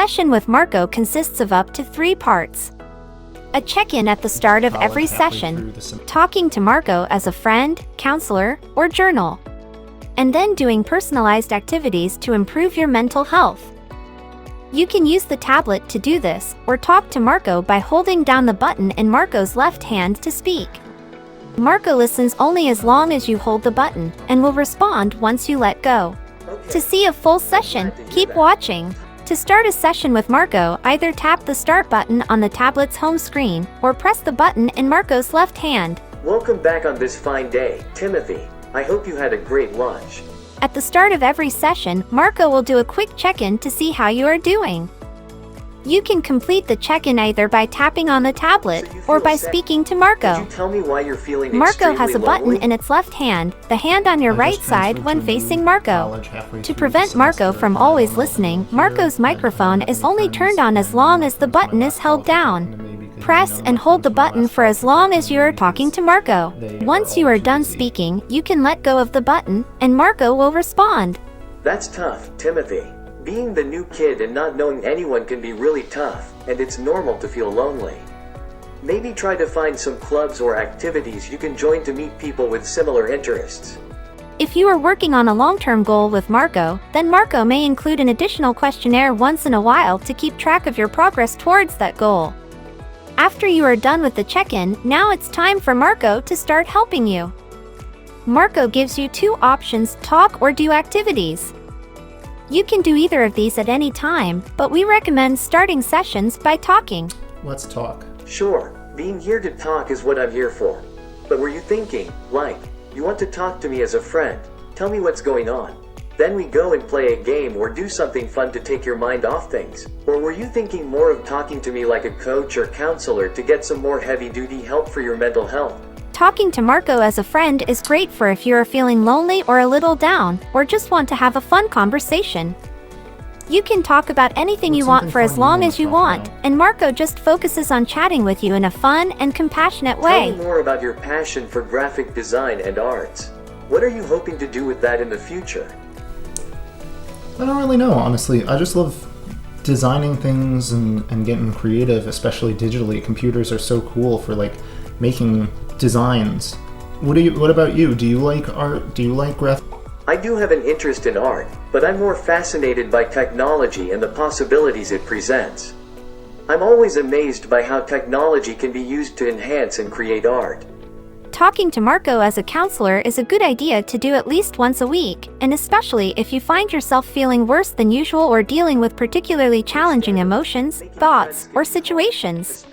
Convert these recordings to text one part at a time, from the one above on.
session with Marco consists of up to 3 parts. A check-in at the start of every session, talking to Marco as a friend, counselor, or journal, and then doing personalized activities to improve your mental health. You can use the tablet to do this, or talk to Marco by holding down the button in Marco's left hand to speak. Marco listens only as long as you hold the button, and will respond once you let go. To see a full session, keep watching. To start a session with Marco, either tap the start button on the tablet's home screen, or press the button in Marco's left hand. Welcome back on this fine day, Timothy. I hope you had a great lunch. At the start of every session, Marco will do a quick check-in to see how you are doing. You can complete the check-in either by tapping on the tablet, or by speaking to Marco. Could you tell me why you're feeling Marco has a button lonely? in its left hand, the hand on your right side when facing Marco. To prevent Marco from always listening, Marco's microphone is only turned on as long as the button is held down. Press and hold the button for as long as you are talking to Marco. Once you are done speaking, you can let go of the button, and Marco will respond. That's tough, Timothy. Being the new kid and not knowing anyone can be really tough, and it's normal to feel lonely. Maybe try to find some clubs or activities you can join to meet people with similar interests. If you are working on a long-term goal with Marco, then Marco may include an additional questionnaire once in a while to keep track of your progress towards that goal. After you are done with the check-in, now it's time for Marco to start helping you. Marco gives you 2 options: talk or do activities. You can do either of these at any time, but we recommend starting sessions by talking. Let's talk. Sure, being here to talk is what I'm here for. But were you thinking, like, you want to talk to me as a friend? Tell me what's going on. Then we go and play a game or do something fun to take your mind off things. Or were you thinking more of talking to me like a coach or counselor to get some more heavy-duty help for your mental health? Talking to Marco as a friend is great for if you are feeling lonely or a little down, or just want to have a fun conversation. You can talk about anything you want for as long as you want, and Marco just focuses on chatting with you in a fun and compassionate way. Tell me more about your passion for graphic design and arts. What are you hoping to do with that in the future? I don't really know, honestly. I just love designing things and getting creative, especially digitally. Computers are so cool for making designs. What about you? Do you like art? Do you like graphic? I do have an interest in art, but I'm more fascinated by technology and the possibilities it presents. I'm always amazed by how technology can be used to enhance and create art. Talking to Marco as a counselor is a good idea to do at least once a week, and especially if you find yourself feeling worse than usual or dealing with particularly challenging emotions, thoughts, or situations.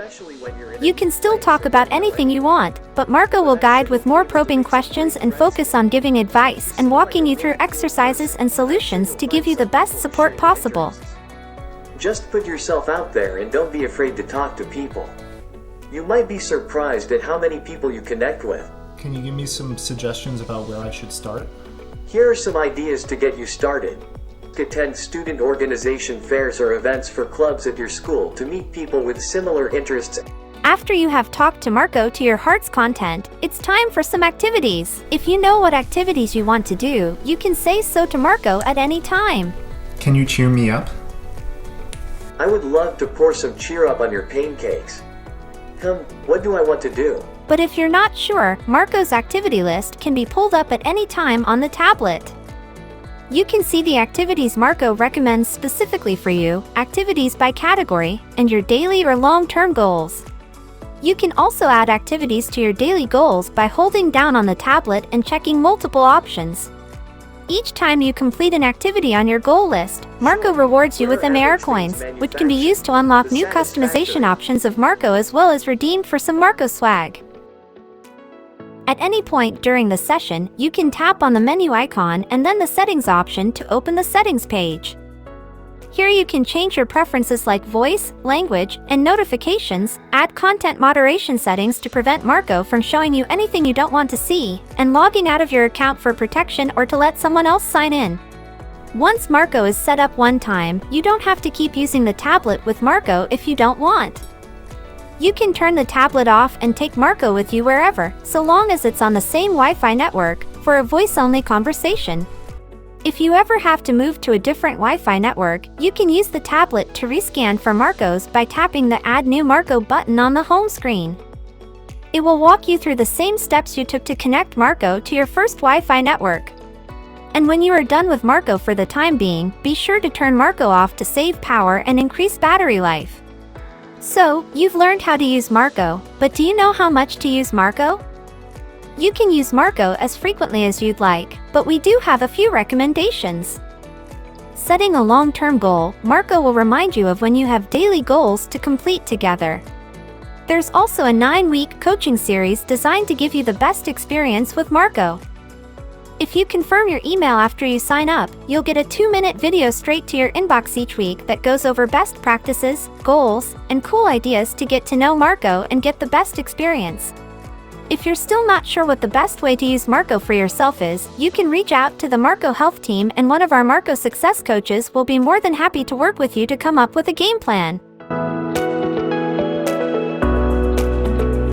You can still talk about anything you want, but Marco will guide with more probing questions and focus on giving advice and walking you through exercises and solutions to give you the best support possible. Just put yourself out there and don't be afraid to talk to people. You might be surprised at how many people you connect with. Can you give me some suggestions about where I should start? Here are some ideas to get you started. Attend student organization fairs or events for clubs at your school to meet people with similar interests. After you have talked to Marco to your heart's content, it's time for some activities. If you know what activities you want to do, you can say so to Marco at any time. Can you cheer me up? I would love to pour some cheer up on your pancakes. What do I want to do? But if you're not sure, Marco's activity list can be pulled up at any time on the tablet. You can see the activities Marco recommends specifically for you, activities by category, and your daily or long-term goals. You can also add activities to your daily goals by holding down on the tablet and checking multiple options. Each time you complete an activity on your goal list, Marco rewards you with MAR coins, which can be used to unlock new customization options of Marco as well as redeemed for some Marco swag. At any point during the session, you can tap on the menu icon and then the settings option to open the settings page. Here you can change your preferences like voice, language, and notifications, add content moderation settings to prevent Marco from showing you anything you don't want to see, and logging out of your account for protection or to let someone else sign in. Once Marco is set up one time, you don't have to keep using the tablet with Marco if you don't want. You can turn the tablet off and take Marco with you wherever, so long as it's on the same Wi-Fi network, for a voice-only conversation. If you ever have to move to a different Wi-Fi network, you can use the tablet to rescan for Marcos by tapping the Add New Marco button on the home screen. It will walk you through the same steps you took to connect Marco to your first Wi-Fi network. And when you are done with Marco for the time being, be sure to turn Marco off to save power and increase battery life. So, you've learned how to use Marco, but do you know how much to use Marco? You can use Marco as frequently as you'd like, but we do have a few recommendations. Setting a long-term goal, Marco will remind you of when you have daily goals to complete together. There's also a 9-week coaching series designed to give you the best experience with Marco. If you confirm your email after you sign up, you'll get a 2-minute video straight to your inbox each week that goes over best practices, goals, and cool ideas to get to know Marco and get the best experience. If you're still not sure what the best way to use Marco for yourself is, you can reach out to the Marco Health team and one of our Marco Success coaches will be more than happy to work with you to come up with a game plan.